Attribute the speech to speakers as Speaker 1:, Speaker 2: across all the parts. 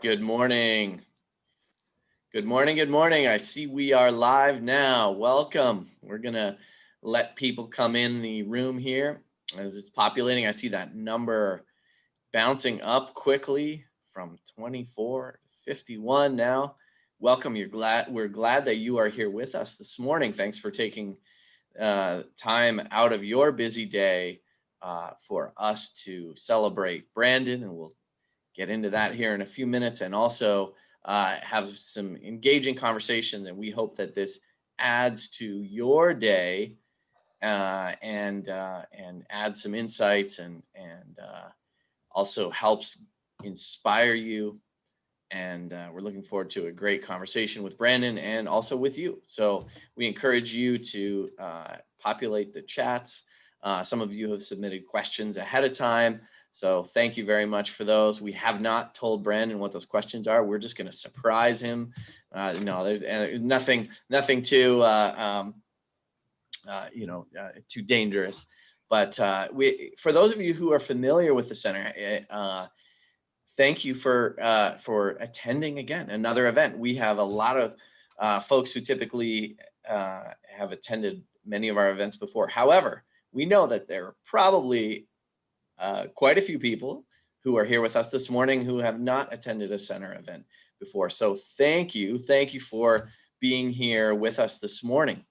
Speaker 1: Good morning. Good morning. Good morning. I see we are live now. Welcome. We're going to let people come in the room here as it's populating. I see that number bouncing up quickly from 24 to 51 now. Welcome. We're glad that you are here with us this morning. Thanks for taking time out of your busy day for us to celebrate Brandon, and we'll get into that here in a few minutes, and also have some engaging conversation that we hope that this adds to your day and adds some insights and also helps inspire you. And we're looking forward to a great conversation with Brandon and also with you. So we encourage you to populate the chats. Some of you have submitted questions ahead of time. So thank you very much for those. We have not told Brandon what those questions are. We're just going to surprise him. No, there's nothing too, too dangerous. But for those of you who are familiar with the center, thank you for attending again another event. We have a lot of folks who typically have attended many of our events before. However, we know that there are probably quite a few people who are here with us this morning who have not attended a center event before. So thank you for being here with us this morning.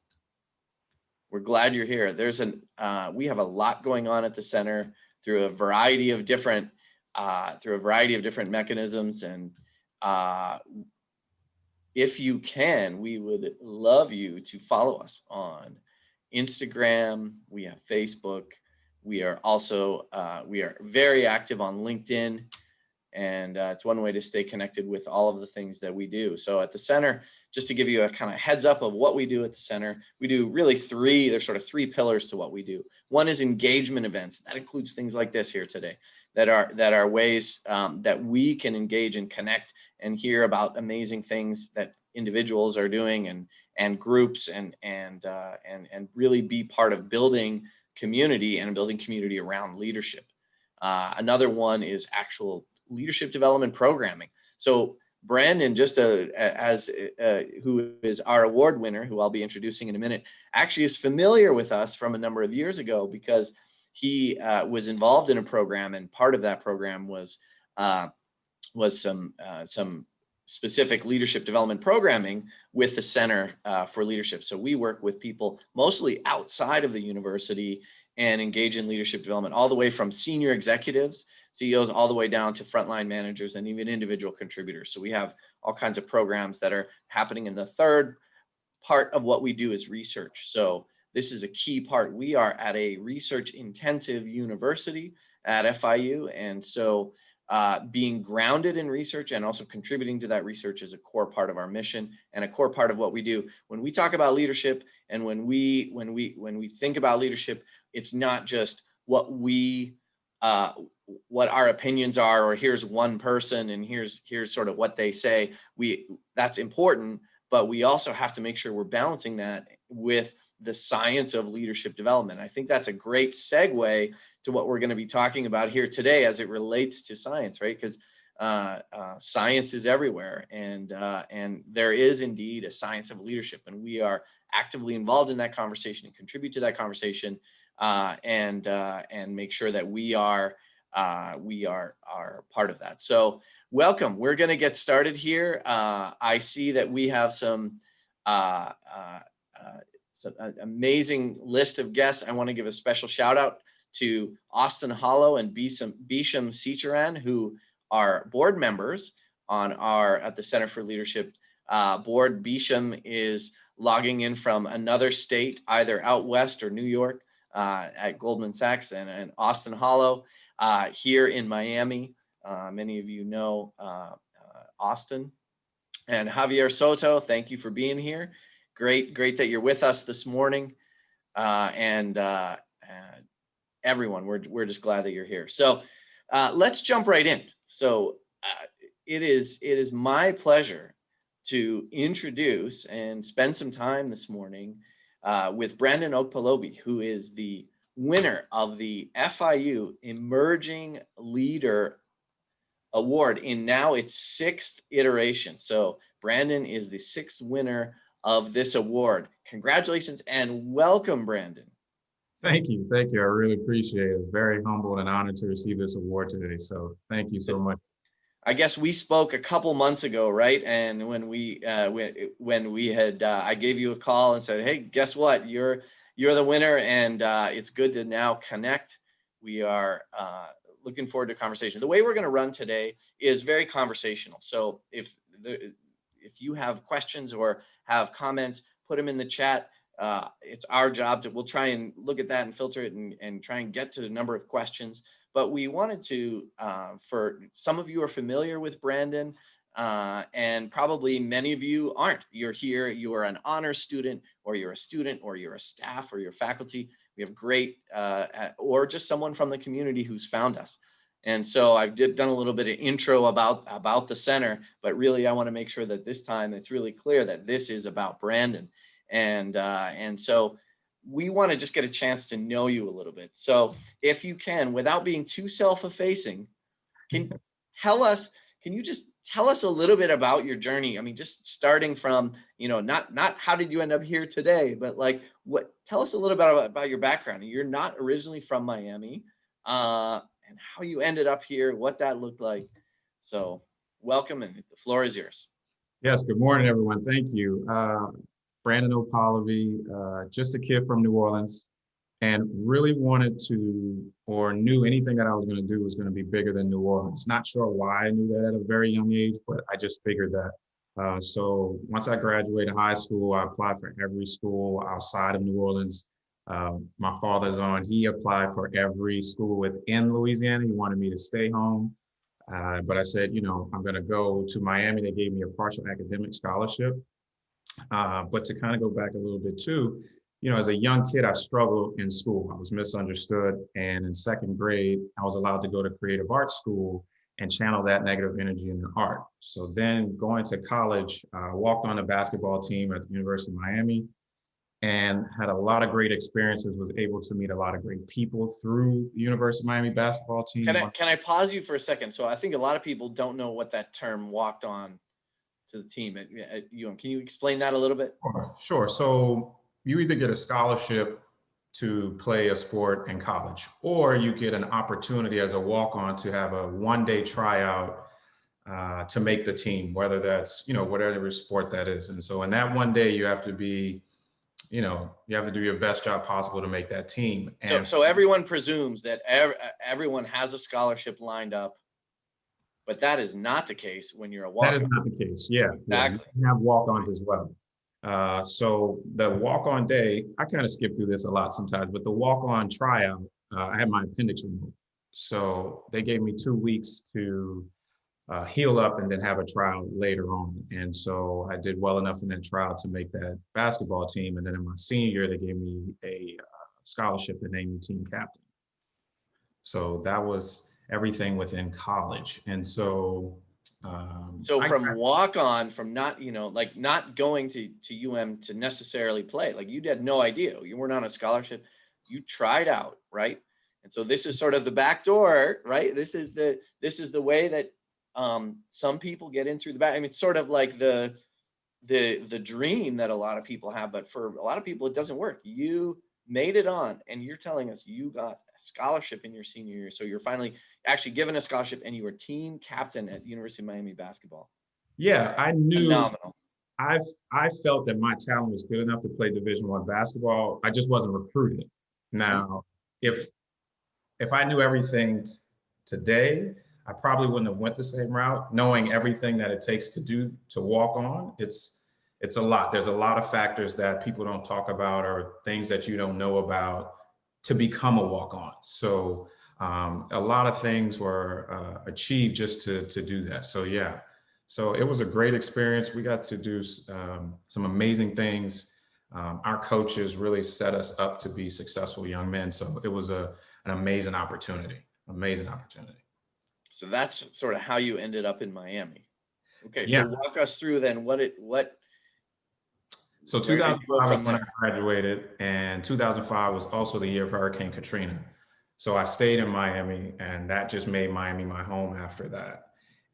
Speaker 1: We're glad you're here. We have a lot going on at the center through a variety of different mechanisms, and if you can, we would love you to follow us on Instagram. We have Facebook. We are also we are very active on LinkedIn, and it's one way to stay connected with all of the things that we do. So at the center, just to give you a kind of heads up of what we do at the center, we do really there's sort of three pillars to what we do. One is engagement events. That includes things like this here today, that are ways that we can engage and connect and hear about amazing things that individuals are doing and groups and really be part of building community and building community around leadership. Another one is actual leadership development programming. So Brandon, who is our award winner, who I'll be introducing in a minute, actually is familiar with us from a number of years ago because he was involved in a program, and part of that program was some specific leadership development programming with the Center for Leadership. So we work with people mostly outside of the university and engage in leadership development, all the way from senior executives, CEOs, all the way down to frontline managers and even individual contributors. So we have all kinds of programs that are happening. And the third part of what we do is research. So this is a key part. We are at a research intensive university at FIU. And so being grounded in research and also contributing to that research is a core part of our mission and a core part of what we do. When we talk about leadership and when we think about leadership, it's not just what our opinions are, or here's one person and here's sort of what they say. That's important, but we also have to make sure we're balancing that with the science of leadership development. I think that's a great segue to what we're going to be talking about here today as it relates to science, right? Because science is everywhere, and there is indeed a science of leadership, and we are actively involved in that conversation and contribute to that conversation, and make sure that we are part of that. So welcome. We're going to get started here. I see that we have some amazing list of guests. I want to give a special shout out to Austin Hollow and Bisham Sicharan, who are board members at the Center for Leadership board. Bisham is logging in from another state, either out west or New York, at Goldman Sachs, and Austin Hollow here in Miami. Many of you know Austin. And Javier Soto, thank you for being here. Great that you're with us this morning, and everyone, we're just glad that you're here. So let's jump right in. So it is my pleasure to introduce and spend some time this morning with Brandon Okpalobi, who is the winner of the FIU Emerging Leader award in now its sixth iteration. So Brandon is the sixth winner of this award. Congratulations and welcome, Brandon.
Speaker 2: Thank you. Thank you. I really appreciate it. Very humbled and honored to receive this award today. So thank you so much.
Speaker 1: I guess we spoke a couple months ago, right? And when we had, I gave you a call and said, "Hey, guess what? You're the winner," and it's good to now connect. We are looking forward to conversation. The way we're going to run today is very conversational. So if you have questions or have comments, put them in the chat. It's our job we'll try and look at that and filter it and try and get to the number of questions. But we wanted to, for some of you are familiar with Brandon, and probably many of you aren't. You're here, you are an honors student, or you're a student, or you're a staff, or you're faculty. We have great, or just someone from the community who's found us. And so I've done a little bit of intro about the center, but really I want to make sure that this time it's really clear that this is about Brandon. And so we want to just get a chance to know you a little bit. So if you can, without being too self-effacing, can you just tell us a little bit about your journey? I mean, just starting from, not how did you end up here today, but like tell us a little bit about your background. You're not originally from Miami, and how you ended up here, what that looked like. So welcome, and the floor is yours.
Speaker 2: Yes, good morning, everyone. Thank you. Brandon Okpalobi, just a kid from New Orleans, and really wanted to, or knew anything that I was going to do was going to be bigger than New Orleans. Not sure why I knew that at a very young age, but I just figured that. So once I graduated high school, I applied for every school outside of New Orleans. My father's he applied for every school within Louisiana. He wanted me to stay home. But I said, I'm going to go to Miami. They gave me a partial academic scholarship. But to kind of go back a little bit too, as a young kid, I struggled in school. I was misunderstood. And in second grade, I was allowed to go to creative arts school and channel that negative energy into art. So then going to college, I walked on the basketball team at the University of Miami and had a lot of great experiences, was able to meet a lot of great people through the University of Miami basketball team.
Speaker 1: Can I pause you for a second? So I think a lot of people don't know what that term walked on to the team at UM. Can you explain that a little bit?
Speaker 2: Sure. So you either get a scholarship to play a sport in college, or you get an opportunity as a walk-on to have a one-day tryout to make the team, whether that's, whatever sport that is. And so in that one day, you have to be, you have to do your best job possible to make that team. And
Speaker 1: so everyone presumes that everyone has a scholarship lined up, but that is not the case when you're a walk-on.
Speaker 2: That is not the case. Yeah.
Speaker 1: Exactly.
Speaker 2: Yeah, you have walk-ons as well. So the walk-on day, I kind of skip through this a lot sometimes, but the walk-on tryout, I had my appendix removed. So they gave me 2 weeks to heal up and then have a trial later on. And so I did well enough in that trial to make that basketball team. And then in my senior year, they gave me a scholarship and named me team captain. So that was everything within college. And so
Speaker 1: from walk-on, from not, not going to UM to necessarily play, like you had no idea, you weren't on a scholarship, you tried out, right? And so this is sort of the back door, right? This is the way that some people get in through the back. I mean, it's sort of like the dream that a lot of people have, but for a lot of people, it doesn't work. You made it on, and you're telling us you got a scholarship in your senior year. So you're finally actually given a scholarship, and you were team captain at University of Miami basketball.
Speaker 2: Yeah, I knew.
Speaker 1: Phenomenal.
Speaker 2: I felt that my talent was good enough to play Division I basketball. I just wasn't recruited. Now, if I knew everything today, I probably wouldn't have went the same route, knowing everything that it takes to walk on. It's a lot. There's a lot of factors that people don't talk about or things that you don't know about to become a walk-on. So a lot of things were achieved just to do that. So yeah, so it was a great experience. We got to do some amazing things. Our coaches really set us up to be successful young men. So it was an amazing opportunity, So
Speaker 1: that's sort of how you ended up in Miami. Okay,
Speaker 2: yeah.
Speaker 1: So walk us through then
Speaker 2: So 2005 was when I graduated, and 2005 was also the year of Hurricane Katrina. So I stayed in Miami, and that just made Miami my home after that.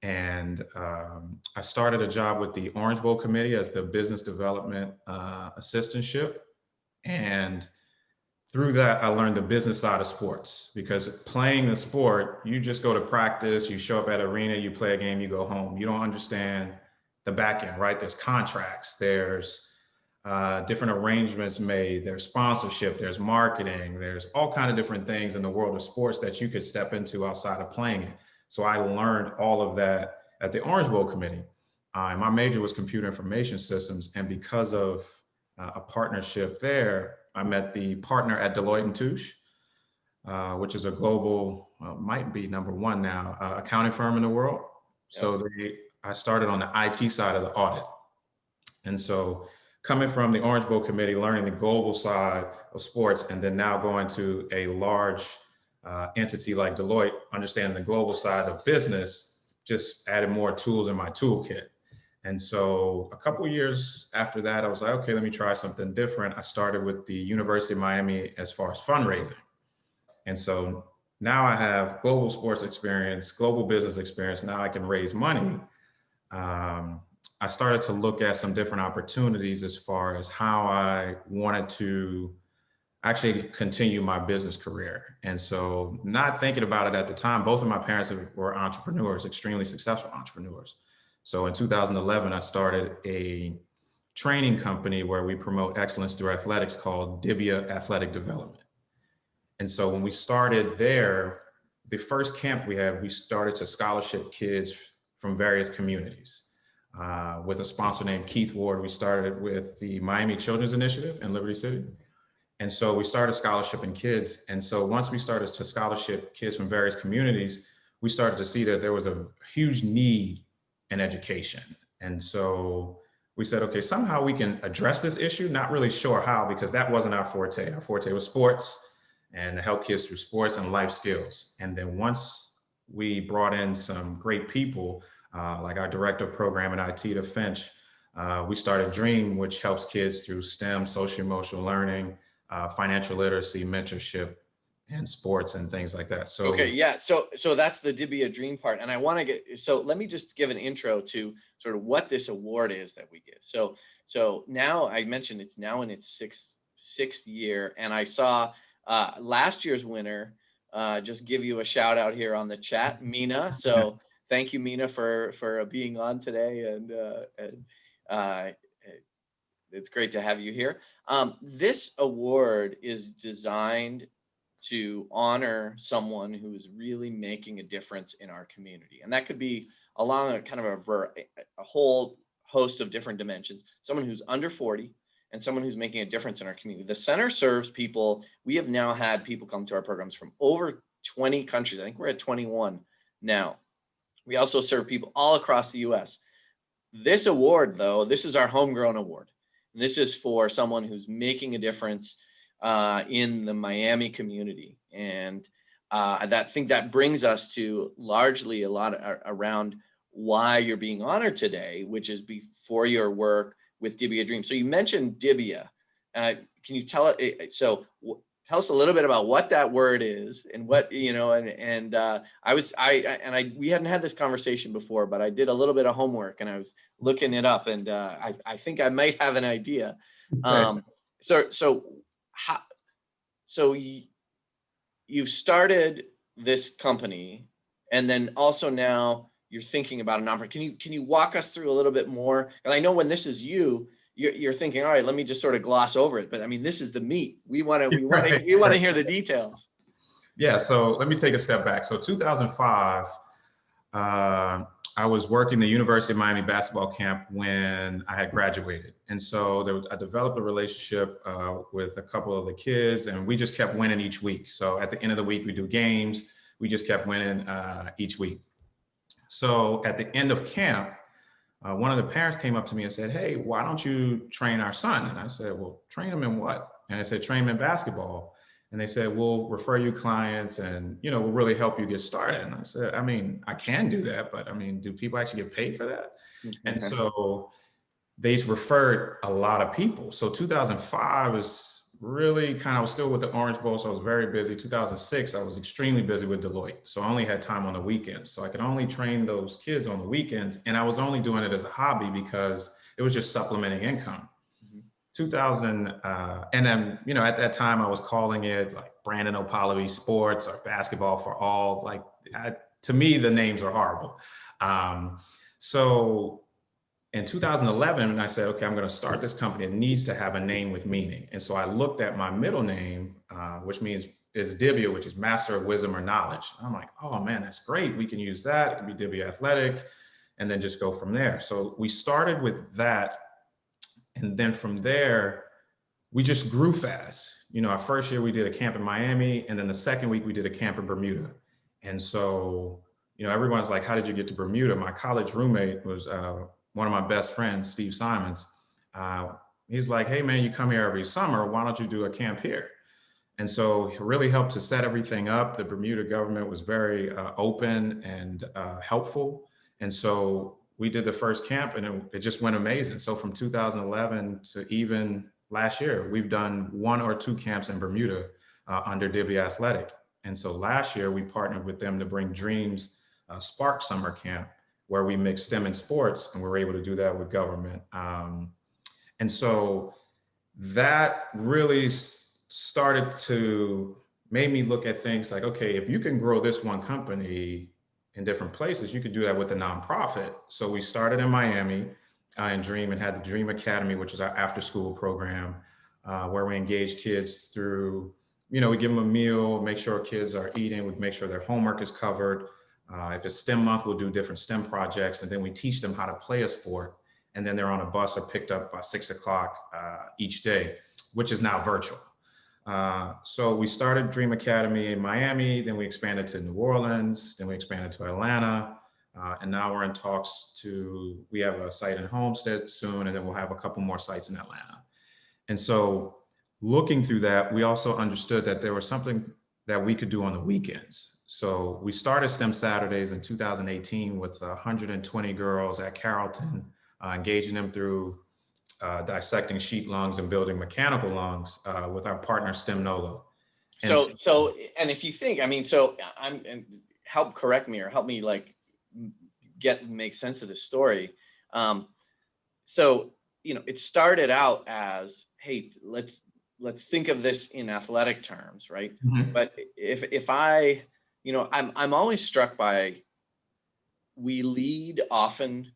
Speaker 2: And I started a job with the Orange Bowl Committee as the business development assistantship. And through that, I learned the business side of sports, because playing the sport, you just go to practice, you show up at arena, you play a game, you go home. You don't understand the back end, right? There's contracts, there's different arrangements made, there's sponsorship, there's marketing, there's all kinds of different things in the world of sports that you could step into outside of playing it. So I learned all of that at the Orange Bowl Committee. My major was computer information systems, and because of a partnership there, I met the partner at Deloitte and Touche, which is a global, might be #1 now, accounting firm in the world. Yep. So I started on the IT side of the audit. And so coming from the Orange Bowl Committee, learning the global side of sports, and then now going to a large entity like Deloitte, understanding the global side of business, just added more tools in my toolkit. And so a couple of years after that, I was like, okay, let me try something different. I started with the University of Miami as far as fundraising. And so now I have global sports experience, global business experience. Now I can raise money. I started to look at some different opportunities as far as how I wanted to actually continue my business career. And so, not thinking about it at the time, both of my parents were entrepreneurs, extremely successful entrepreneurs. So in 2011, I started a training company where we promote excellence through athletics called Dibia Athletic Development. And so when we started there, the first camp we started to scholarship kids from various communities. With a sponsor named Keith Ward, we started with the Miami Children's Initiative in Liberty City. And so we started scholarshiping kids. And so once we started to scholarship kids from various communities, we started to see that there was a huge need in education. And so we said, okay, somehow we can address this issue. Not really sure how, because that wasn't our forte. Our forte was sports and help kids through sports and life skills. And then once we brought in some great people, like our director of program at IT, to Finch, we started DREAM, which helps kids through STEM, social emotional learning, financial literacy, mentorship, and sports and things like that. So
Speaker 1: okay, yeah. So that's the Dibia Dream part, and I want to get. So let me just give an intro to sort of what this award is that we give. So now I mentioned it's now in its sixth year, and I saw last year's winner. Just give you a shout out here on the chat, Mina. So thank you, Mina, for being on today, and it's great to have you here. This award is designed to honor someone who is really making a difference in our community. And that could be along a kind of a whole host of different dimensions. Someone who's under 40 and someone who's making a difference in our community. The center serves people. We have now had people come to our programs from over 20 countries. I think we're at 21 now. We also serve people all across the US. This award, though, this is our homegrown award. And this is for someone who's making a difference in the Miami community. And I think that brings us to largely a lot around why you're being honored today, which is for your work with Dibia Dream. So you mentioned Dibia. Can you tell us a little bit about what that word is and what, we hadn't had this conversation before, but I did a little bit of homework and I was looking it up, and I think I might have an idea. So you've started this company, and then also now you're thinking about an opportunity. Can you walk us through a little bit more? And I know when this is you're thinking, all right, let me just sort of gloss over it. But I mean, this is the meat. We want to hear the details.
Speaker 2: Yeah. So let me take a step back. So 2005, I was working the University of Miami basketball camp when I had graduated. And so I developed a relationship with a couple of the kids, and we just kept winning each week. So at the end of the week, we do games. We just kept winning each week. So at the end of camp, one of the parents came up to me and said, "Hey, why don't you train our son?" And I said, "Well, train him in what?" And I said, "Train him in basketball." And they said, "We'll refer you clients and, we'll really help you get started." And I said, "I mean, I can do that, but I mean, do people actually get paid for that?" Mm-hmm. And so they referred a lot of people. So 2005 is really I was still with the Orange Bowl, so I was very busy. 2006, I was extremely busy with Deloitte. So I only had time on the weekends. So I could only train those kids on the weekends. And I was only doing it as a hobby because it was just supplementing income.
Speaker 1: Mhm.
Speaker 2: 2000, and then, at that time I was calling it like Brandon Okpalobi Sports or Basketball for All. Like, to me, the names are horrible. So in 2011, I said, okay, I'm going to start this company. It needs to have a name with meaning. And so I looked at my middle name, which is Dibia, which is Master of Wisdom or Knowledge. I'm like, oh man, that's great. We can use that. It could be Dibia Athletic, and then just go from there. So we started with that. And then from there, we just grew fast. Our first year we did a camp in Miami, and then the second week we did a camp in Bermuda. And so, everyone's like, how did you get to Bermuda? My college roommate was one of my best friends, Steve Simons. He's like, hey man, you come here every summer. Why don't you do a camp here? And so it really helped to set everything up. The Bermuda government was very open and helpful. And so we did the first camp, and it just went amazing. So from 2011 to even last year, we've done 1 or 2 camps in Bermuda under Dibia Athletic. And so last year we partnered with them to bring Dreams Spark Summer Camp, where we mix STEM and sports, and we're able to do that with government. And so that really started to make me look at things like, okay, if you can grow this one company in different places, you could do that with a nonprofit. So we started in Miami in Dream, and had the Dream Academy, which is our after school program, where we engage kids through, we give them a meal, make sure kids are eating, we make sure their homework is covered. If it's STEM month, we'll do different STEM projects, and then we teach them how to play a sport. And then they're on a bus or picked up by 6 o'clock each day, which is now virtual. So we started Dream Academy in Miami, then we expanded to New Orleans, then we expanded to Atlanta, and now we're in talks we have a site in Homestead soon, and then we'll have a couple more sites in Atlanta. And so looking through that, we also understood that there was something that we could do on the weekends. So we started STEM Saturdays in 2018 with 120 girls at Carrollton, engaging them through dissecting sheep lungs and building mechanical lungs with our partner STEM Nolo.
Speaker 1: And if you think, and help correct me or help me like make sense of this story. It started out as, hey, let's think of this in athletic terms, right?
Speaker 2: Mm-hmm.
Speaker 1: But if I'm always struck by, we lead often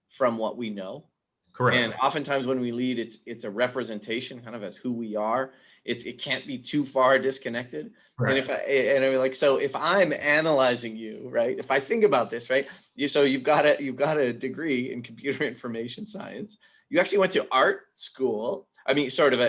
Speaker 1: from what we know.
Speaker 2: Correct.
Speaker 1: And oftentimes when we lead, it's a representation kind of as who we are. It can't be too far disconnected. Correct. So if I'm analyzing you, right? If I think about this, right? So you've got a degree in computer information science. You actually went to art school. Sort of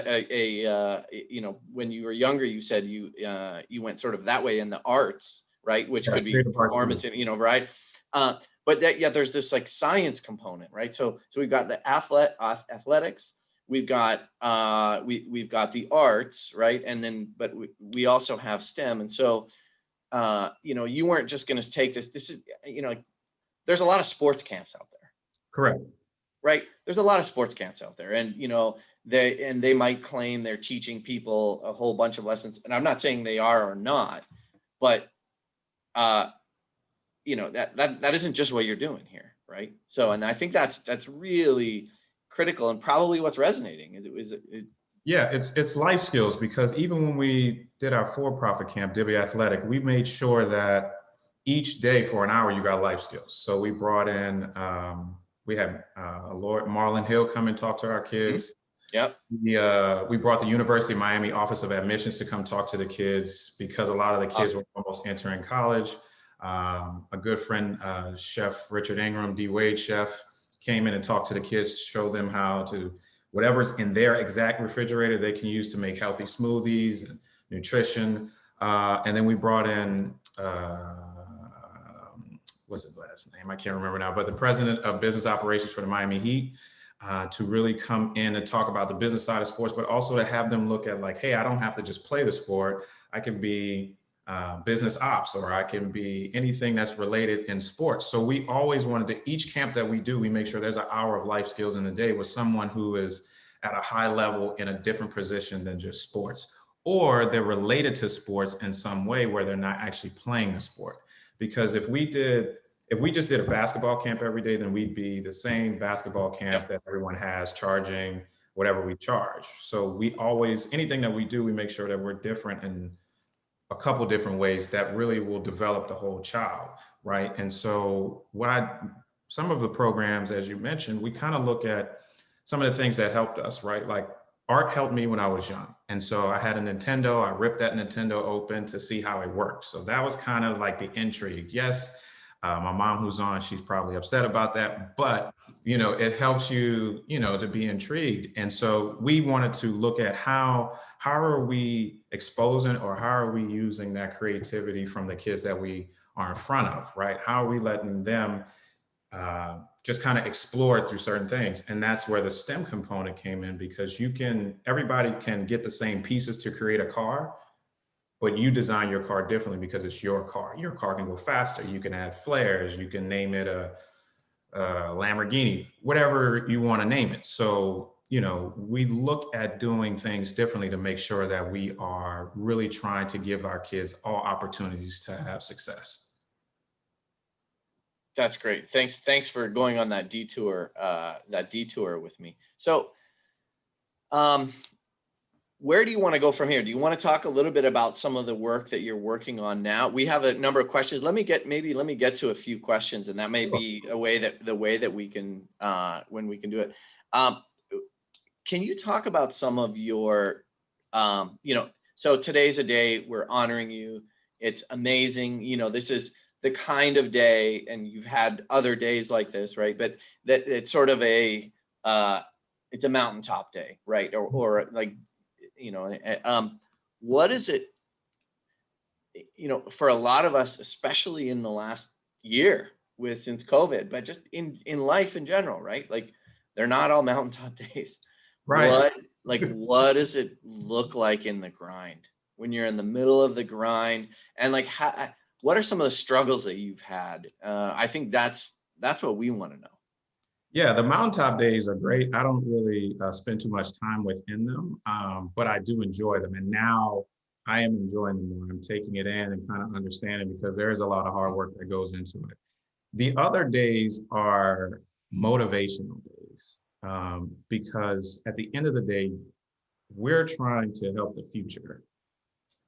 Speaker 1: when you were younger, you said you went sort of that way in the arts, right? Which could be performance, right? But there's this like science component, right? So we've got the athletics, we've got the arts, right? And then, but we also have STEM. And so, you weren't just going to take this is, there's a lot of sports camps out there.
Speaker 2: Correct.
Speaker 1: Right. There's a lot of sports camps out there, and, they might claim they're teaching people a whole bunch of lessons. And I'm not saying they are or not, but, that isn't just what you're doing here, right? So, and I think that's really critical and probably what's resonating.
Speaker 2: Yeah, it's life skills, because even when we did our for-profit camp, Dibia Athletic, we made sure that each day for an hour you got life skills. So we brought in, we had Lord Marlon Hill come and talk to our kids.
Speaker 1: Mm-hmm. Yep.
Speaker 2: We brought the University of Miami Office of Admissions to come talk to the kids, because a lot of the kids were almost entering college. A good friend, Chef Richard Ingram, D. Wade chef, came in and talked to the kids, show them how to, whatever's in their exact refrigerator, they can use to make healthy smoothies and nutrition. And then we brought in, what's his last name? I can't remember now, but the president of business operations for the Miami Heat, to really come in and talk about the business side of sports, but also to have them look at like, hey, I don't have to just play the sport. I can be business ops, or I can be anything that's related in sports. So we always wanted to, each camp that we do, we make sure there's an hour of life skills in the day with someone who is at a high level in a different position than just sports, or they're related to sports in some way where they're not actually playing the sport. Because if we just did a basketball camp every day, then we'd be the same basketball camp
Speaker 1: Yep.
Speaker 2: that everyone has, charging whatever we charge. So we always, anything that we do, we make sure that we're different in a couple different ways that really will develop the whole child, right? And so some of the programs, as you mentioned, we kind of look at some of the things that helped us, right? Like art helped me when I was young. And so I had a Nintendo, I ripped that Nintendo open to see how it worked. So that was kind of like the intrigue. Yes, my mom who's on, she's probably upset about that, but it helps you, to be intrigued. And so we wanted to look at how are we exposing, or how are we using that creativity from the kids that we are in front of, right? How are we letting them just kind of explore through certain things? And that's where the STEM component came in, because everybody can get the same pieces to create a car, but you design your car differently because it's your car. Your car can go faster. You can add flares. You can name it a Lamborghini, whatever you want to name it. So, we look at doing things differently to make sure that we are really trying to give our kids all opportunities to have success.
Speaker 1: That's great. Thanks for going on that detour with me. So, um, where do you want to go from here? Do you want to talk a little bit about some of the work that you're working on now? We have a number of questions. Let me get to a few questions, and that may be the way that we can when we can do it. Um, can you talk about some of your, so today's a day we're honoring you. It's amazing. This is the kind of day, and you've had other days like this, right? But that it's sort of uh, it's a mountaintop day, right? Or like, what is it, for a lot of us, especially in the last year since COVID, but just in life in general, right? Like they're not all mountaintop days.
Speaker 2: Right.
Speaker 1: What does it look like in the grind when you're in the middle of the grind, and like what are some of the struggles that you've had? I think that's what we want to know.
Speaker 2: Yeah, the mountaintop days are great. I don't really spend too much time within them, but I do enjoy them. And now I am enjoying them more. I'm taking it in and kind of understanding, because there is a lot of hard work that goes into it. The other days are motivational days, because at the end of the day, we're trying to help the future.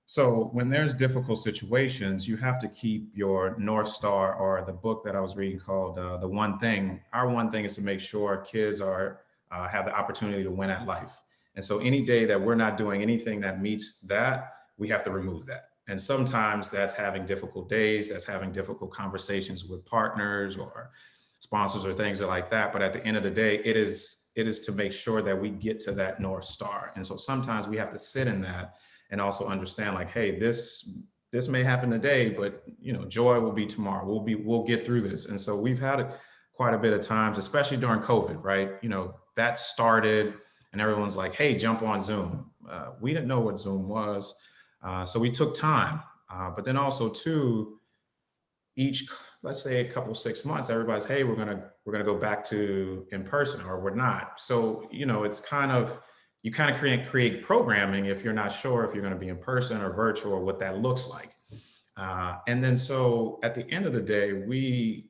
Speaker 2: So when there's difficult situations, you have to keep your North Star, or the book that I was reading called The One Thing. Our one thing is to make sure kids have the opportunity to win at life. And so any day that we're not doing anything that meets that, we have to remove that. And sometimes that's having difficult days, that's having difficult conversations with partners or sponsors or things like that. But at the end of the day, it is to make sure that we get to that North Star. And so sometimes we have to sit in that and also understand, like, hey, this may happen today, but joy will be tomorrow. We'll get through this. And so we've had quite a bit of times, especially during COVID, right? That started and everyone's like, hey, jump on Zoom. We didn't know what Zoom was. So we took time. But then also too, let's say a couple 6 months, everybody's, hey, we're gonna go back to in person, or we're not. So it's kind of, you kind of create programming if you're not sure if you're going to be in person or virtual, or what that looks like. And then so at the end of the day, we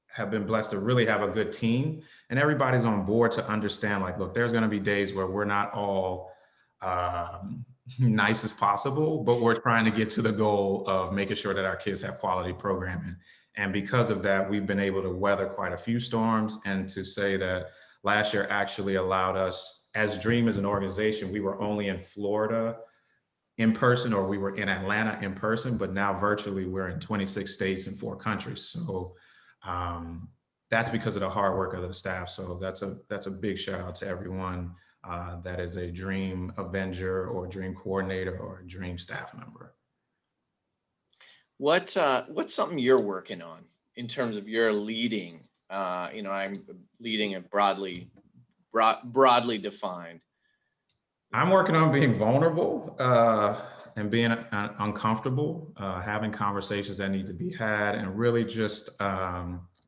Speaker 2: have been blessed to really have a good team, and everybody's on board to understand, like, look, there's going to be days where we're not all nice as possible, but we're trying to get to the goal of making sure that our kids have quality programming. And because of that, we've been able to weather quite a few storms, and to say that last year actually allowed us, as Dream as an organization, we were only in Florida in person, or we were in Atlanta in person, but now virtually we're in 26 states and 4 countries. So that's because of the hard work of the staff. So that's a big shout out to everyone that is a Dream Avenger or Dream coordinator or a Dream staff member.
Speaker 1: What's something you're working on in terms of your leading? I'm leading it broadly defined.
Speaker 2: I'm working on being vulnerable and being uncomfortable, having conversations that need to be had, and really just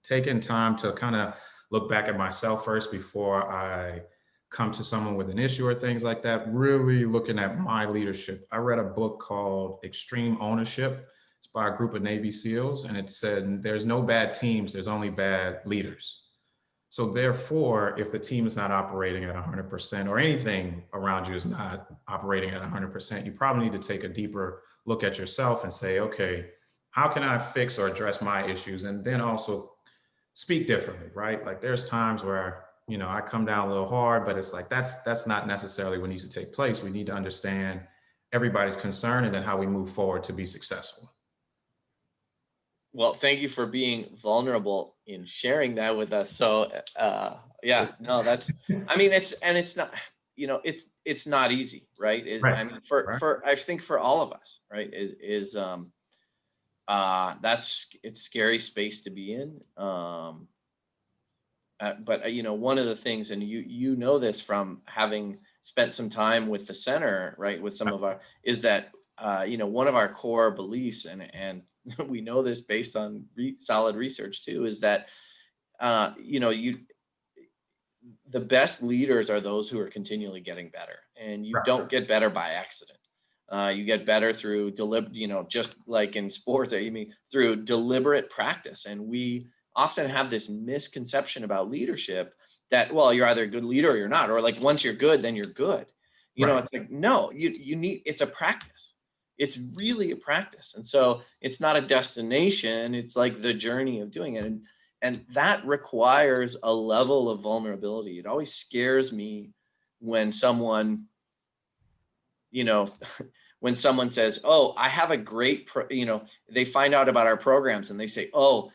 Speaker 2: taking time to kind of look back at myself first before I come to someone with an issue or things like that, really looking at my leadership. I read a book called Extreme Ownership. It's by a group of Navy SEALs, and it said there's no bad teams, there's only bad leaders. So therefore, if the team is not operating at 100% or anything around you is not operating at 100%, you probably need to take a deeper look at yourself and say, okay, how can I fix or address my issues? And then also speak differently, right? Like there's times where, I come down a little hard, but it's like, that's not necessarily what needs to take place. We need to understand everybody's concern and then how we move forward to be successful.
Speaker 1: Well, thank you for being vulnerable in sharing that with us. So, yeah, no, that's, I mean, it's not, it's not easy, right?
Speaker 2: Right,
Speaker 1: I mean,
Speaker 2: right,
Speaker 1: I think for all of us, right, it's scary space to be in. But one of the things, and you know this from having spent some time with the center, right, with some
Speaker 2: right,
Speaker 1: of our, is that one of our core beliefs, and we know this based on solid research too, is that the best leaders are those who are continually getting better, and you
Speaker 2: right.
Speaker 1: don't get better by accident. You get better through just like in sports, I mean, through deliberate practice. And we often have this misconception about leadership that, well, you're either a good leader or you're not, or like once you're good, then you're good.
Speaker 2: Right.
Speaker 1: It's like, no, it's a practice. It's really a practice. And so it's not a destination. It's like the journey of doing it. And that requires a level of vulnerability. It always scares me when someone, you know, when someone says, "Oh, I have a great," they find out about our programs and they say, "Oh,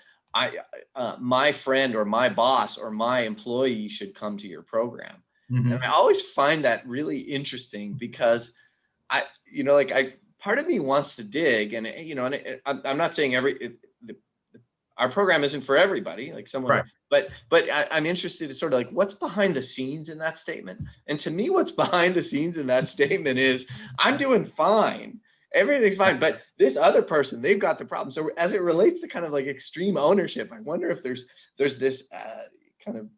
Speaker 1: my friend or my boss or my employee should come to your program." And I
Speaker 2: Mhm.
Speaker 1: always find that really interesting because part of me wants to dig, and I'm not saying our program isn't for everybody, like someone,
Speaker 2: Right.
Speaker 1: but I'm interested in sort of like what's behind the scenes in that statement. And to me, what's behind the scenes in that statement is I'm doing fine. Everything's
Speaker 2: Right.
Speaker 1: fine. But this other person, they've got the problem. So as it relates to kind of like extreme ownership, I wonder if there's this kind of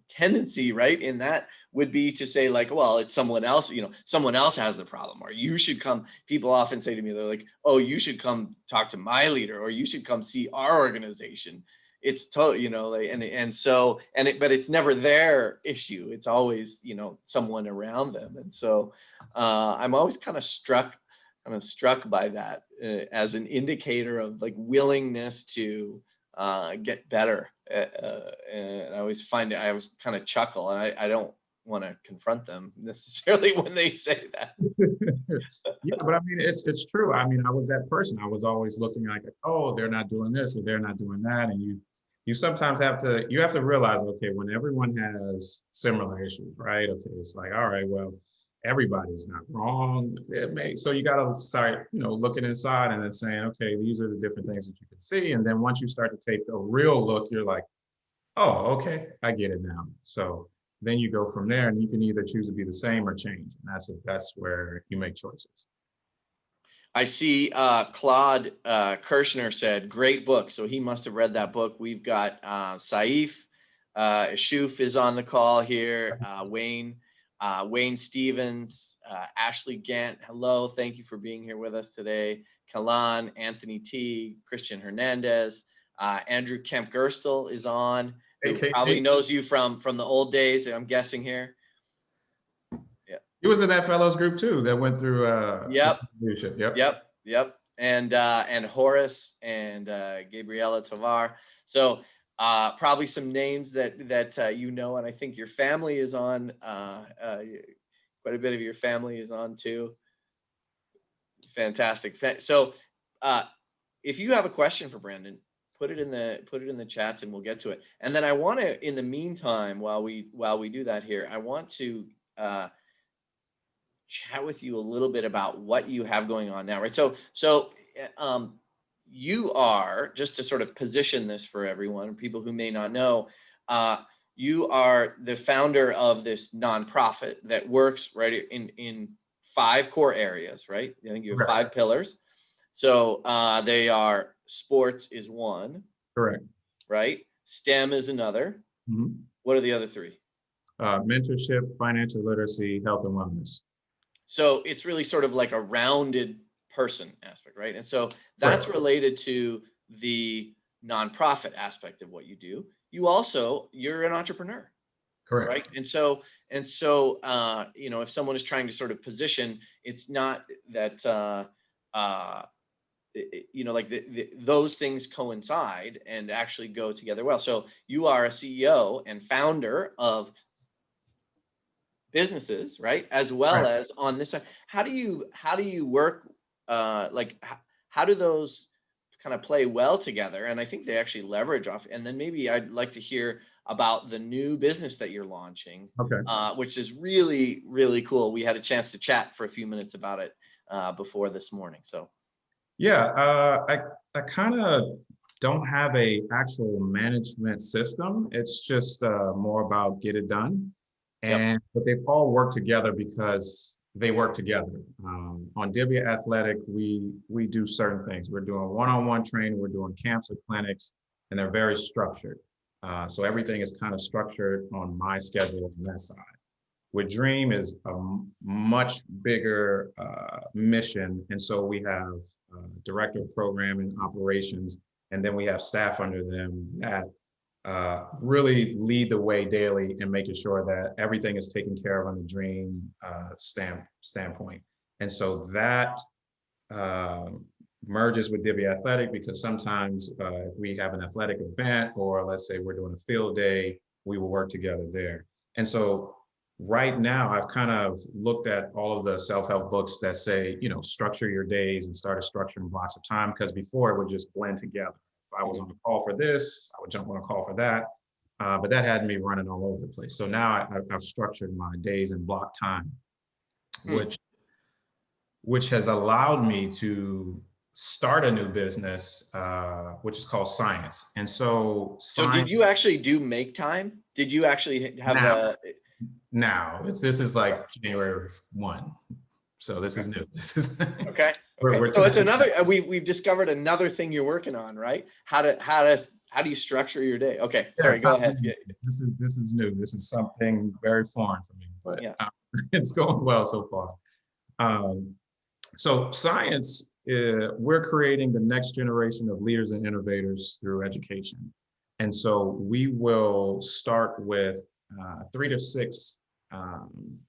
Speaker 1: tendency, right, in that would be to say like, well, it's someone else, someone else has the problem, or you should come. People often say to me, they're like, oh, you should come talk to my leader, or you should come see our organization. It's totally, like, but it's never their issue. It's always, someone around them. And so I'm always kind of struck by that as an indicator of like willingness to get better. And I always kind of chuckle, and I don't want to confront them necessarily when they say that.
Speaker 2: Yeah, but I mean, it's true. I mean, I was that person. I was always looking like, oh, they're not doing this or they're not doing that, and you sometimes have to realize, okay, when everyone has similar issues, right? Okay, it's like, all right, well, everybody's not wrong. So you got to start, looking inside and then saying, okay, these are the different things that you can see, and then once you start to take a real look, you're like, oh, okay, I get it now. So then you go from there, and you can either choose to be the same or change, and that's where you make choices.
Speaker 1: I see Claude Kirshner said, great book. So he must have read that book. We've got Saif Shuf is on the call here. Wayne Stevens, Ashley Gant. Hello. Thank you for being here with us today. Kalan, Anthony T, Christian Hernandez, Andrew Kemp Gerstel is on,
Speaker 2: Hey,
Speaker 1: who probably
Speaker 2: KG,
Speaker 1: knows you from the old days, I'm guessing here. Yeah.
Speaker 2: he was in that fellows group too that went through
Speaker 1: Yep.
Speaker 2: leadership. Yep.
Speaker 1: Yep. And Horace and Gabriela Tovar. So probably some names that and I think your family is on. Quite a bit of your family is on too. Fantastic. So if you have a question for Brandon, put it in the chats and we'll get to it. And then I want to, in the meantime, while we do that here, I want to chat with you a little bit about what you have going on now, right? So you are, just to sort of position this for everyone, people who may not know, you are the founder of this nonprofit that works right in 5 core areas, right? I think you have
Speaker 2: Correct.
Speaker 1: 5 pillars. So they are: sports is one,
Speaker 2: Correct.
Speaker 1: right? STEM is another.
Speaker 2: Mhm.
Speaker 1: What are the other 3?
Speaker 2: Mentorship, financial literacy, health and wellness.
Speaker 1: So it's really sort of like a rounded person aspect, right? And so that's
Speaker 2: Correct.
Speaker 1: related to the nonprofit aspect of what you do. You're an entrepreneur,
Speaker 2: Correct.
Speaker 1: right? You know, if someone is trying to sort of position, it's not that uh, you know, like those things coincide and actually go together well. So you are a CEO and founder of businesses, right? As well
Speaker 2: Right.
Speaker 1: as on this side. How do you work how do those kind of play well together? And I think they actually leverage off. And then maybe I'd like to hear about the new business that you're launching,
Speaker 2: Okay.
Speaker 1: which is really, really cool. We had a chance to chat for a few minutes about it before this morning. So
Speaker 2: Yeah, I kind of don't have a actual management system. It's just more about get it done.
Speaker 1: yep.
Speaker 2: And but they've all worked together because they work together. On Divya Athletic, we do certain things. We're doing one-on-one training, we're doing cancer clinics, and they're very structured. So everything is kind of structured on my schedule on that side. With Dream is a much bigger mission, and so we have director of programming operations, and then we have staff under them that really lead the way daily in making sure that everything is taken care of on the Dream standpoint. And so that uh, merges with Divvy Athletic because sometimes if we have an athletic event or let's say we're doing a field day, we will work together there. And so right now I've kind of looked at all of the self-help books that say, you know, structure your days and start structuring blocks of time, because before it would just blend together. If I was on a call for this, I would jump on a call for that. But that had me running all over the place. So now I've structured my days in block time,
Speaker 1: Hmm.
Speaker 2: which has allowed me to start a new business, which is called Science. And so
Speaker 1: So did
Speaker 2: Science
Speaker 1: you actually do make time? Did you actually have
Speaker 2: now,
Speaker 1: a
Speaker 2: this is like January 1. So this is new. This is
Speaker 1: okay. Okay.
Speaker 2: we're
Speaker 1: So it's
Speaker 2: testing.
Speaker 1: another we've discovered another thing you're working on, right? How do you structure your day? Okay.
Speaker 2: Yeah,
Speaker 1: Sorry, go ahead. Yeah.
Speaker 2: this is new. This is something very foreign for me, but
Speaker 1: Yeah.
Speaker 2: it's going well so far. Um, so Science, we're creating the next generation of leaders and innovators through education. And so we will start with 3 to 6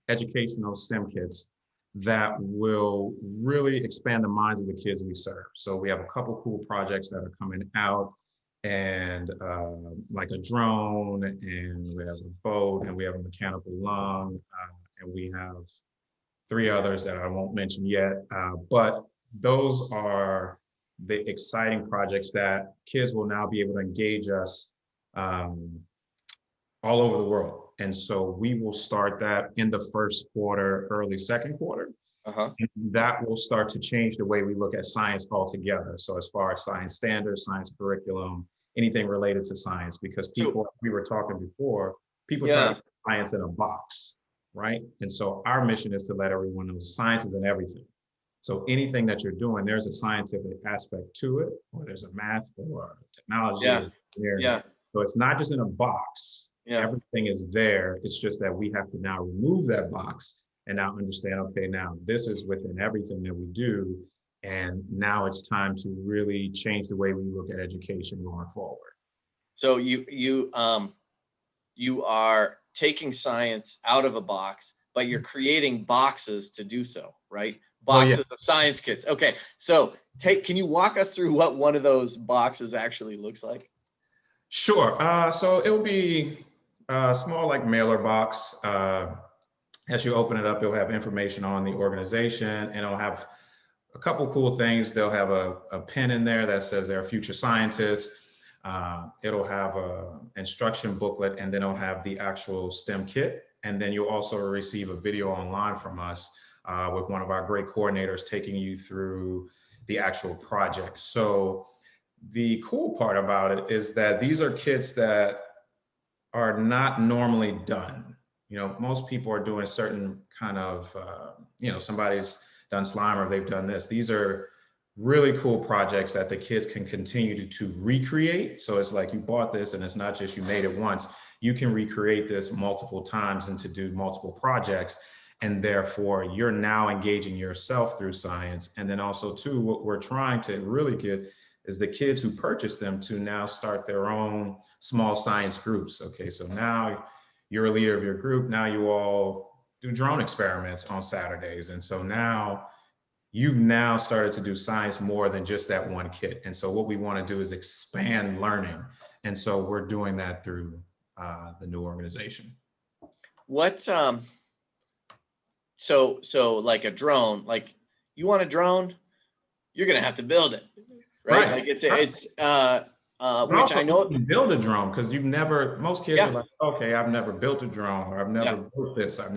Speaker 2: educational STEM kits that will really expand the minds of the kids we serve. So we have a couple cool projects that are coming out, and like a drone, and we have a boat, and we have a mechanical lung, and we have 3 others that I won't mention yet. But those are the exciting projects that kids will now be able to engage us um, all over the world. And so we will start that in the first quarter, early second quarter.
Speaker 1: Uh-huh.
Speaker 2: That will start to change the way we look at science altogether. So as far as science standards, science curriculum, anything related to science, because
Speaker 1: So
Speaker 2: people, we were talking before, people try to
Speaker 1: yeah.
Speaker 2: put science in a box, right? And so our mission is to let everyone know science is in everything. So anything that you're doing, there's a scientific aspect to it, or there's a math or technology
Speaker 1: Yeah.
Speaker 2: or engineering.
Speaker 1: Yeah.
Speaker 2: So it's not just in a box.
Speaker 1: Yeah.
Speaker 2: Everything is there. It's just that we have to now remove that box and now understand, okay, now this is within everything that we do. And now it's time to really change the way we look at education going forward.
Speaker 1: So you are taking science out of a box, but you're creating boxes to do so, right?
Speaker 2: Well, yeah,
Speaker 1: Boxes of science kits. Okay. So can you walk us through what one of those boxes actually looks like?
Speaker 2: sure. So it will be a small, like mailer box. As you open it up, it'll have information on the organization, and it'll have a couple cool things. They'll have a pin in there that says they're future scientists. It'll have a instruction booklet, and then it'll have the actual STEM kit. And then you'll also receive a video online from us with one of our great coordinators taking you through the actual project. So the cool part about it is that these are kits that are not normally done. You know, most people are doing certain kind of, somebody's done slime or they've done this. These are really cool projects that the kids can continue to recreate. So it's like you bought this and it's not just you made it once, you can recreate this multiple times and to do multiple projects. And therefore, you're now engaging yourself through science. And then also, too, what we're trying to really get is the kids who purchase them to now start their own small science groups. Okay, so now you're a leader of your group. Now you all do drone experiments on Saturdays. And so now you've now started to do science more than just that one kit. And so what we want to do is expand learning. And so we're doing that through the new organization.
Speaker 1: What, so like a drone, like you want a drone, you're going to have to build it, right? Like which I know.
Speaker 2: You build a drone because most kids are like, okay, I've never built a drone, or I've never built this, and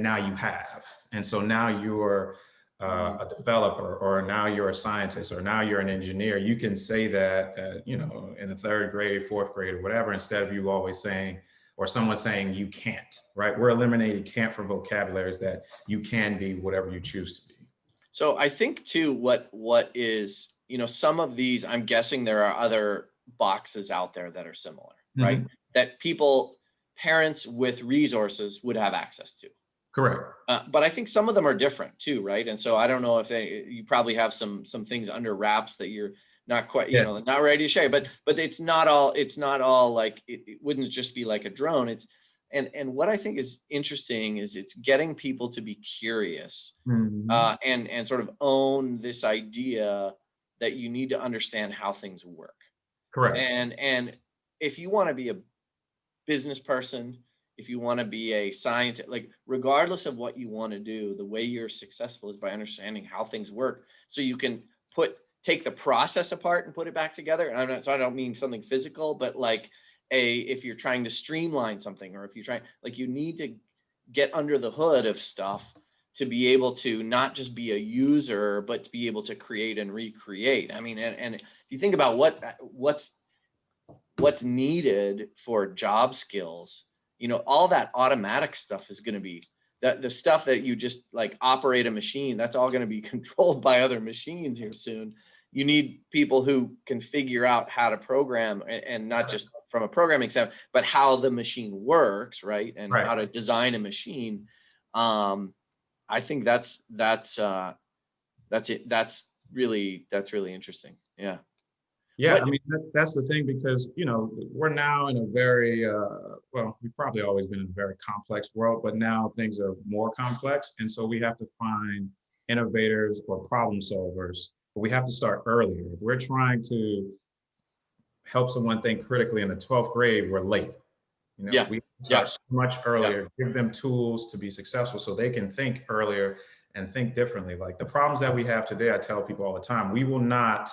Speaker 2: now you have. And so now you're a developer, or now you're a scientist, or now you're an engineer. You can say that, in the 3rd grade, 4th grade, or whatever, instead of you always saying, or someone saying you can't, right? We're eliminating can't from vocabularies that you can be whatever you choose to be.
Speaker 1: So I think too, what is, some of these, I'm guessing there are other boxes out there that are similar, right? That parents with resources would have access to.
Speaker 2: Correct.
Speaker 1: But I think some of them are different too, right? And so I don't know if you probably have some things under wraps that you're not quite, not ready to share, but it's not all like, it wouldn't just be like a drone. And what I think is interesting is it's getting people to be curious, and sort of own this idea that you need to understand how things work.
Speaker 2: Correct.
Speaker 1: And if you want to be a business person, if you want to be a scientist, like regardless of what you want to do, the way you're successful is by understanding how things work. So you can take the process apart and put it back together. And I don't mean something physical, but like if you're trying to streamline something, or if you're trying, like, you need to get under the hood of stuff to be able to not just be a user, but to be able to create and recreate. I mean, and if you think about what's needed for job skills, all that automatic stuff is going to be the stuff that you just like operate a machine. That's all going to be controlled by other machines here soon. You need people who can figure out how to program, and not just from a programming standpoint, but how the machine works, right? And how to design a machine. I think that's it. That's really interesting. Yeah.
Speaker 2: Yeah, I mean, that's the thing, because, we're now in a very, we've probably always been in a very complex world, but now things are more complex. And so we have to find innovators or problem solvers, but we have to start earlier. If we're trying to help someone think critically in the 12th grade, we're late. We start much earlier, give them tools to be successful so they can think earlier and think differently. Like the problems that we have today, I tell people all the time, we will not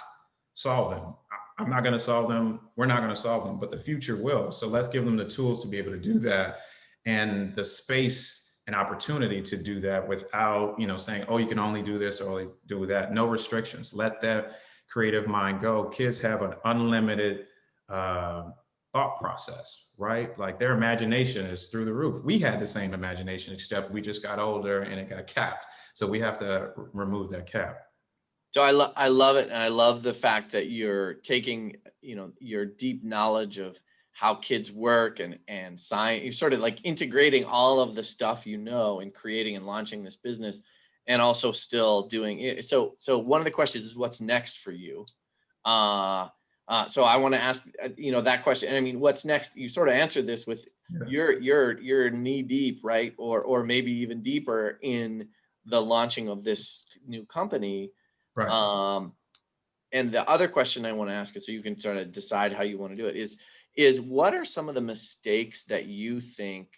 Speaker 2: solve them. I'm not going to solve them. We're not going to solve them, but the future will. So let's give them the tools to be able to do that, and the space and opportunity to do that without, saying, oh, you can only do this or only do that. No restrictions. Let that creative mind go. Kids have an unlimited thought process, right? Like their imagination is through the roof. We had the same imagination, except we just got older and it got capped. So we have to remove that cap.
Speaker 1: So I love it. And I love the fact that you're taking, your deep knowledge of how kids work and science, you're sort of like integrating all of the stuff, and creating and launching this business, and also still doing it. So one of the questions is, what's next for you? So I want to ask, that question. And I mean, what's next? You sort of answered this with you're knee deep, right? Or maybe even deeper in the launching of this new company.
Speaker 2: Right.
Speaker 1: And the other question I want to ask is, so you can sort of decide how you want to do it, is what are some of the mistakes that you think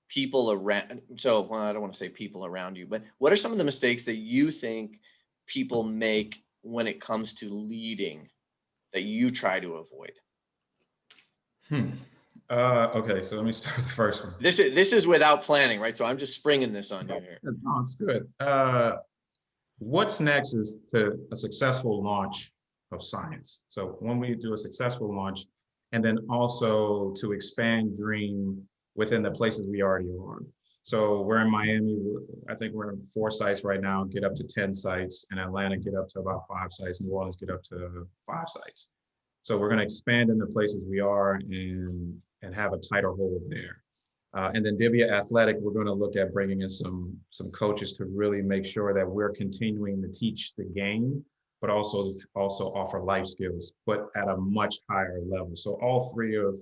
Speaker 1: people around, I don't want to say people around you, but what are some of the mistakes that you think people make when it comes to leading that you try to avoid?
Speaker 2: Okay, so let me start with the first one.
Speaker 1: This is without planning, right? So I'm just springing this on you here.
Speaker 2: No, it's good. What's next is a successful launch of science. So when we do a successful launch, and then also to expand Dream within the places we already are. So we're in Miami. I think we're in 4 sites right now, get up to 10 sites. In Atlanta, get up to about 5 sites. New Orleans, get up to 5 sites. So we're going to expand in the places we are and have a tighter hold there. And then Divya Athletic, we're going to look at bringing in some coaches to really make sure that we're continuing to teach the game, but also offer life skills, but at a much higher level. So all three of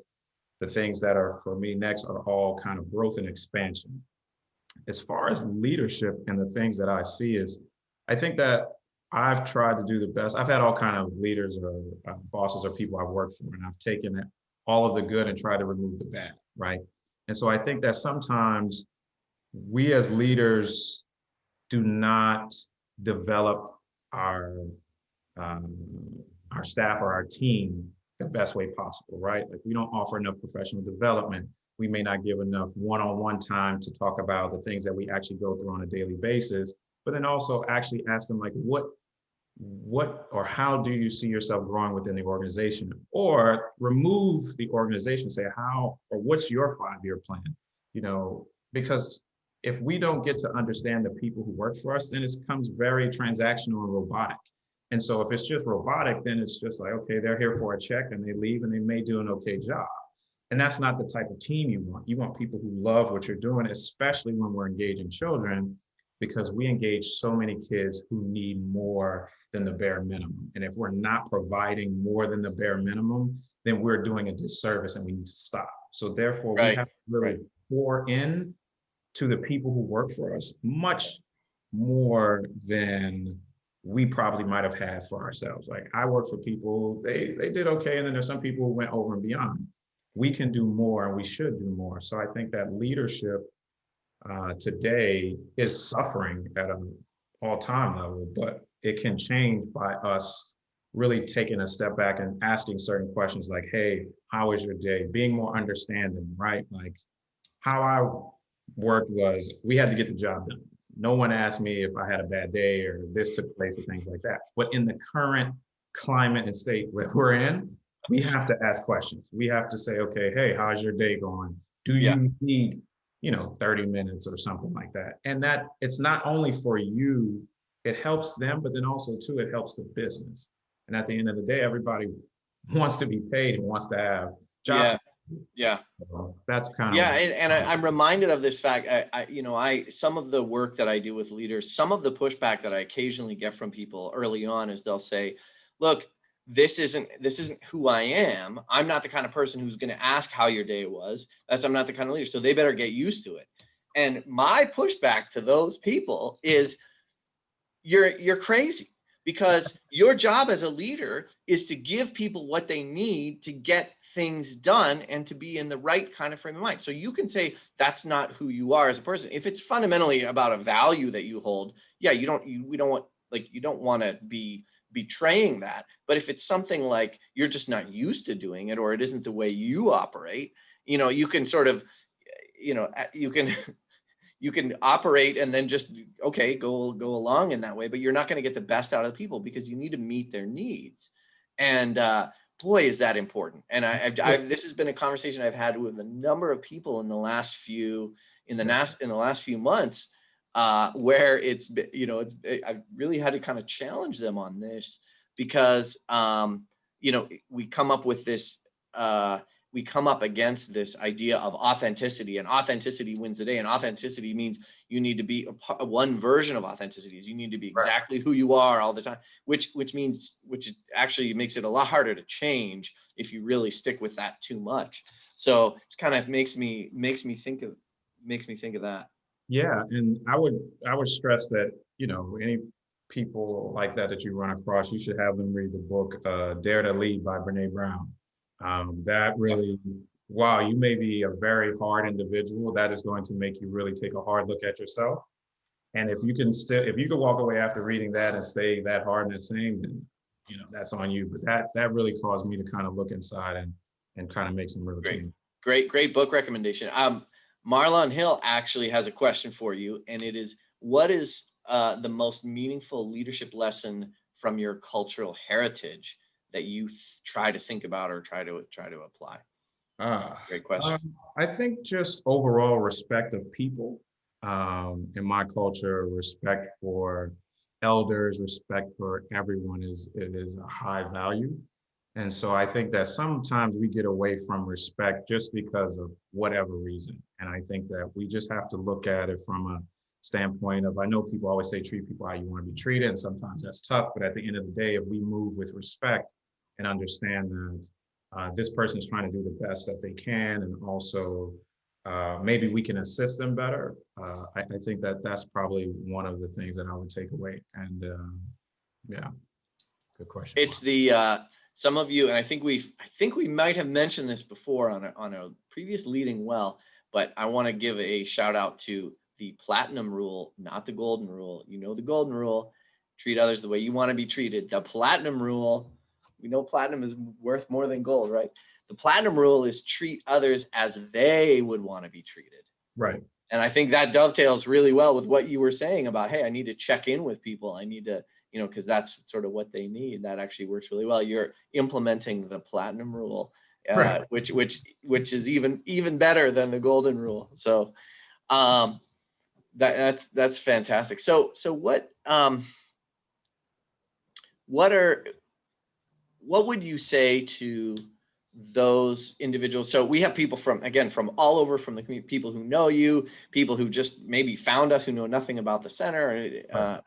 Speaker 2: the things that are for me next are all kind of growth and expansion. As far as leadership and the things that I see is, I think that I've tried to do the best. I've had all kind of leaders or bosses or people I've worked for, and I've taken all of the good and tried to remove the bad, right? And so I think that sometimes we as leaders do not develop our um, our staff or our team the best way possible, right? Like we don't offer enough professional development. We may not give enough one-on-one time to talk about the things that we actually go through on a daily basis, but then also actually ask them like, what or how do you see yourself growing within the organization? Or remove the organization, say how or what's your 5-year plan? You know, because if we don't get to understand the people who work for us, then it becomes very transactional and robotic. And so if it's just robotic, then it's just like, okay, they're here for a check and they leave and they may do an okay job. And that's not the type of team you want. You want people who love what you're doing, especially when we're engaging children, because we engage so many kids who need more than the bare minimum. And if we're not providing more than the bare minimum, then we're doing a disservice and we need to stop. So therefore, we
Speaker 1: Right.
Speaker 2: have to really
Speaker 1: Right.
Speaker 2: pour in to the people who work for us much more than we probably might have had for ourselves. Like I work for people, they did okay, and then there's some people who went over and beyond. We can do more and we should do more. So I think that leadership today is suffering at an all-time level, but it can change by us really taking a step back and asking certain questions like, hey, how was your day? Being more understanding, right? Like how I worked was we had to get the job done. No one asked me if I had a bad day or this took place or things like that. But in the current climate and state where we're in, we have to ask questions. We have to say, okay, hey, how's your day going? Do
Speaker 1: Yeah.
Speaker 2: you need, 30 minutes or something like that? And that it's not only for you, it helps them, but then also too, it helps the business. And at the end of the day, everybody wants to be paid and wants to have jobs.
Speaker 1: Yeah. Yeah.
Speaker 2: That's kind
Speaker 1: Yeah,
Speaker 2: of
Speaker 1: and I'm reminded of this fact. Some of the work that I do with leaders, some of the pushback that I occasionally get from people early on is they'll say, "Look, this isn't who I am. I'm not the kind of person who's going to ask how your day was. I'm not the kind of leader. So they better get used to it." And my pushback to those people is, you're crazy, because your job as a leader is to give people what they need to get things done and to be in the right kind of frame of mind. So you can say that's not who you are as a person. If it's fundamentally about a value that you hold, yeah, we don't want, like, you don't want to be betraying that. But if it's something like you're just not used to doing it, or it isn't the way you operate, you can sort of, you can you can operate and then just, okay, go along in that way, but you're not going to get the best out of the people, because you need to meet their needs. And boy, is that important. And this has been a conversation I've had with a number of people in the last few months, where I've really had to kind of challenge them on this, because we come up with this we come up against this idea of authenticity, and authenticity wins the day. And authenticity means you need to be one version of authenticity is you need to be exactly who you are all the time, which actually makes it a lot harder to change if you really stick with that too much. So it kind of makes me think of that.
Speaker 2: Yeah, and I would stress that, any people like that you run across, you should have them read the book Dare to Lead by Brene Brown. That really, while you may be a very hard individual, that is going to make you really take a hard look at yourself. And if you can walk away after reading that and stay that hard and the same, then that's on you. But that really caused me to kind of look inside and kind of make some real change.
Speaker 1: Great book recommendation. Marlon Hill actually has a question for you, and it is, what is the most meaningful leadership lesson from your cultural heritage that you try to think about or try to apply? Great question.
Speaker 2: I think just overall respect of people. In my culture, respect for elders, respect for everyone is a high value. And so I think that sometimes we get away from respect just because of whatever reason. And I think that we just have to look at it from a standpoint of, I know people always say treat people how you want to be treated, and sometimes that's tough. But at the end of the day, if we move with respect and understand that this person is trying to do the best that they can, and also maybe we can assist them better, I think that that's probably one of the things that I would take away. And yeah, good question.
Speaker 1: It's the some of you, and I think we might have mentioned this before on a previous leading well, but I want to give a shout out to the platinum rule, not the golden rule. You know the golden rule, treat others the way you want to be treated. The platinum rule, we know platinum is worth more than gold, right? The platinum rule is treat others as they would want to be treated.
Speaker 2: Right.
Speaker 1: And I think that dovetails really well with what you were saying about, hey, I need to check in with people. I need to, because that's sort of what they need. That actually works really well. You're implementing the platinum rule,
Speaker 2: Right.
Speaker 1: which is even better than the golden rule. So that's fantastic. So what would you say to those individuals? So we have people from all over, from the community, people who know you, people who just maybe found us, who know nothing about the center,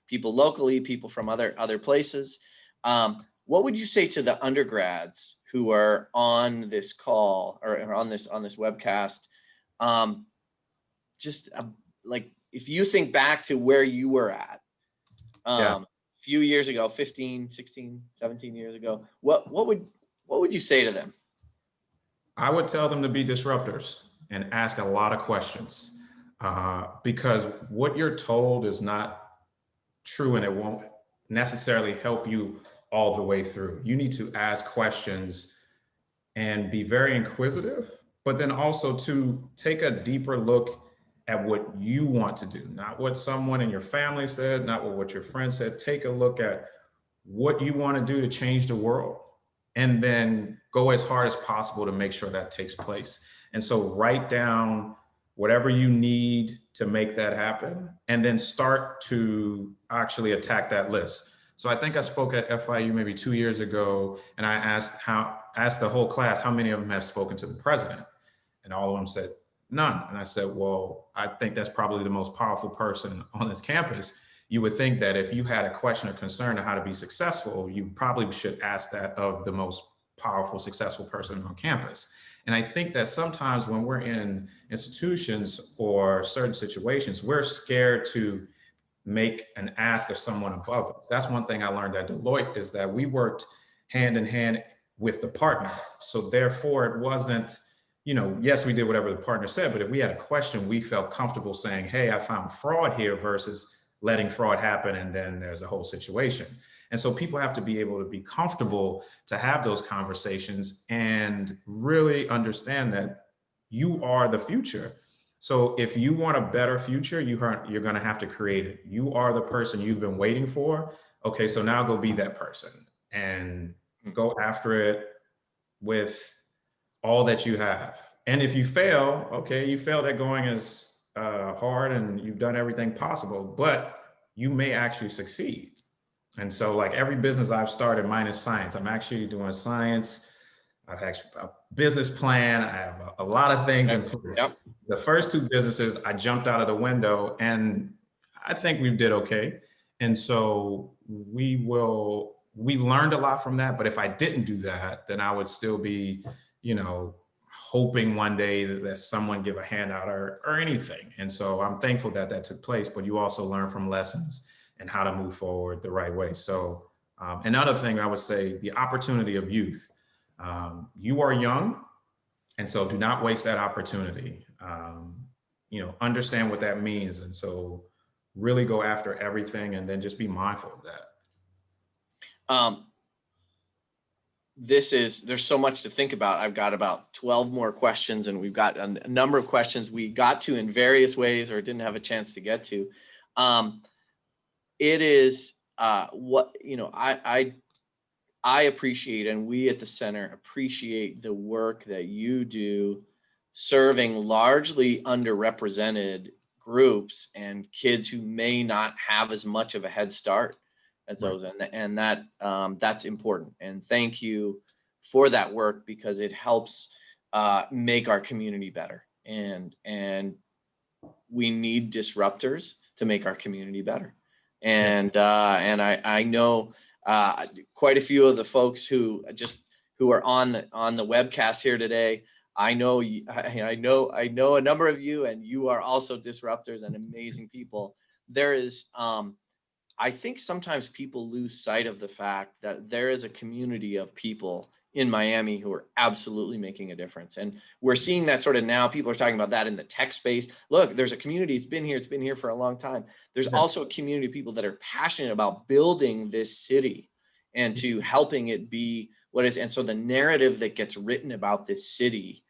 Speaker 1: people locally, people from other places. What would you say to the undergrads who are on this call or on this webcast? Just like, if you think back to where you were at,
Speaker 2: Yeah.
Speaker 1: few years ago, 15, 16, 17 years ago, what would you say to them?
Speaker 2: I would tell them to be disruptors and ask a lot of questions, because what you're told is not true, and it won't necessarily help you all the way through. You need to ask questions and be very inquisitive, but then also to take a deeper look at what you want to do, not what someone in your family said, not what your friend said. Take a look at what you want to do to change the world, and then go as hard as possible to make sure that takes place. And so write down whatever you need to make that happen, and then start to actually attack that list. So I think I spoke at FIU maybe 2 years ago, and I asked the whole class how many of them have spoken to the president, and all of them said none. And I said, well, I think that's probably the most powerful person on this campus. You would think that if you had a question or concern on how to be successful, you probably should ask that of the most powerful, successful person on campus. And I think that sometimes when we're in institutions or certain situations, we're scared to make an ask of someone above us. That's one thing I learned at Deloitte, is that we worked hand in hand with the partner. So therefore it wasn't, yes, we did whatever the partner said, but if we had a question, we felt comfortable saying, hey, I found fraud here, versus letting fraud happen and then there's a whole situation. And so people have to be able to be comfortable to have those conversations and really understand that you are the future. So if you want a better future, you're going to have to create it. You are the person you've been waiting for. Okay, so now go be that person and go after it with all that you have. And if you fail, okay, you failed at going as hard and you've done everything possible, but you may actually succeed. And so, like, every business I've started, minus science, I'm actually doing science. I've actually a business plan. I have a lot of things in place.
Speaker 1: Yep.
Speaker 2: The first two businesses, I jumped out of the window, and I think we did okay. And so we learned a lot from that. But if I didn't do that, then I would still be, hoping one day that someone give a handout or anything. And so I'm thankful that that took place, but you also learn from lessons and how to move forward the right way. So another thing I would say, the opportunity of youth. You are young, and so do not waste that opportunity. Understand what that means. And so really go after everything, and then just be mindful of that.
Speaker 1: There's so much to think about. I've got about 12 more questions, and we've got a number of questions we got to in various ways or didn't have a chance to get to. It is what, I appreciate, and we at the center appreciate the work that you do serving largely underrepresented groups and kids who may not have as much of a head start as
Speaker 2: Right.
Speaker 1: those, and that that's important. And thank you for that work, because it helps make our community better. And we need disruptors to make our community better.
Speaker 2: Yeah.
Speaker 1: And I know quite a few of the folks who are on the webcast here today. I know I know a number of you, and you are also disruptors and amazing people. There is I think sometimes people lose sight of the fact that there is a community of people in Miami who are absolutely making a difference. And we're seeing that sort of now. People are talking about that in the tech space. Look, there's a community, it's been here for a long time. There's
Speaker 2: Yeah.
Speaker 1: also a community of people that are passionate about building this city and to helping it be what is. And so the narrative that gets written about this city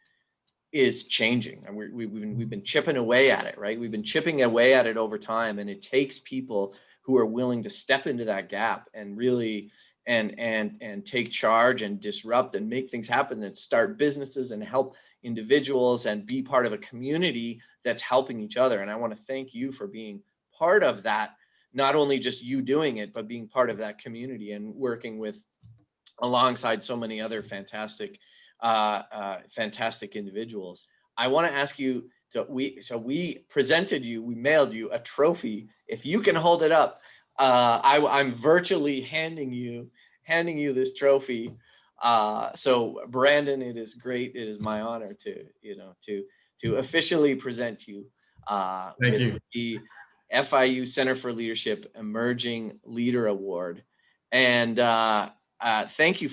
Speaker 1: is changing, and we've been chipping away at it, right? We've been chipping away at it over time, and it takes people who are willing to step into that gap and really and take charge and disrupt and make things happen, and start businesses and help individuals and be part of a community that's helping each other. And I want to thank you for being part of that, not only just you doing it, but being part of that community and working with alongside so many other fantastic individuals. I want to ask you. We presented you, we mailed you a trophy. If you can hold it up, I'm virtually handing you this trophy. So Brandon, it is great. It is my honor to officially present you
Speaker 2: Thank
Speaker 1: with
Speaker 2: you.
Speaker 1: the FIU Center for Leadership Emerging Leader Award. And thank you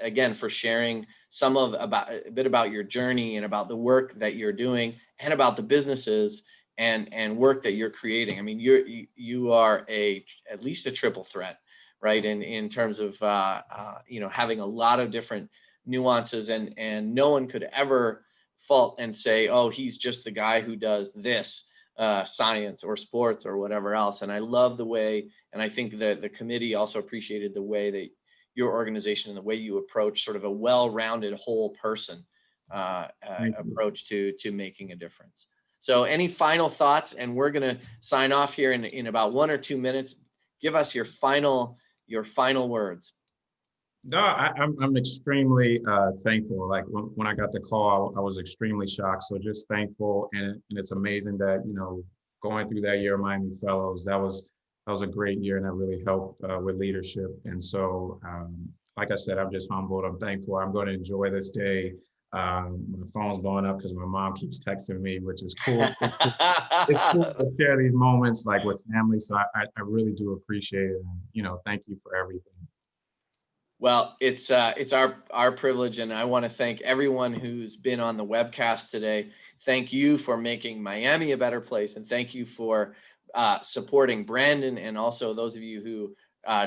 Speaker 1: again for sharing about a bit about your journey and about the work that you're doing and about the businesses and work that you're creating. I mean, you are at least a triple threat, right? In terms of having a lot of different nuances, and no one could ever fault and say, oh, he's just the guy who does this, science or sports or whatever else. And I love the way, and I think that the committee also appreciated the way that your organization and the way you approach sort of a well-rounded whole person
Speaker 2: Thank you.
Speaker 1: approach to making a difference. So any final thoughts? And we're going to sign off here in about 1 or 2 minutes. Give us your final words.
Speaker 2: No, I'm extremely thankful. Like when I got the call, I was extremely shocked. So just thankful, and it's amazing that going through that year of Miami Fellows, that was a great year, and that really helped with leadership. And so, like I said, I'm just humbled. I'm thankful. I'm going to enjoy this day. My phone's blowing up because my mom keeps texting me, which is cool. It's cool to share these moments like with family. So I really do appreciate it. And, thank you for everything.
Speaker 1: Well, it's our privilege, and I want to thank everyone who's been on the webcast today. Thank you for making Miami a better place, and thank you for supporting Brandon, and also those of you who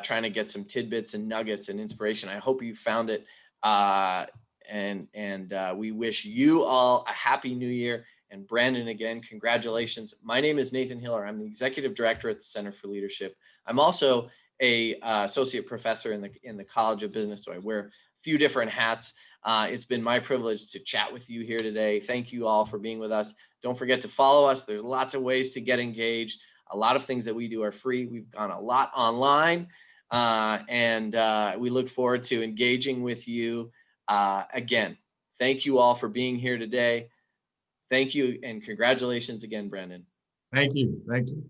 Speaker 1: trying to get some tidbits and nuggets and inspiration. I hope you found it, and we wish you all a happy New Year. And Brandon, again, congratulations. My name is Nathan Hiller. I'm the executive director at the Center for Leadership. I'm also a associate professor in the College of Business, so I wear a few different hats. It's been my privilege to chat with you here today. Thank you all for being with us. Don't forget to follow us. There's lots of ways to get engaged. A lot of things that we do are free. We've gone a lot online, and we look forward to engaging with you again. Thank you all for being here today. Thank you, and congratulations again, Brandon.
Speaker 2: Thank you. Thank you.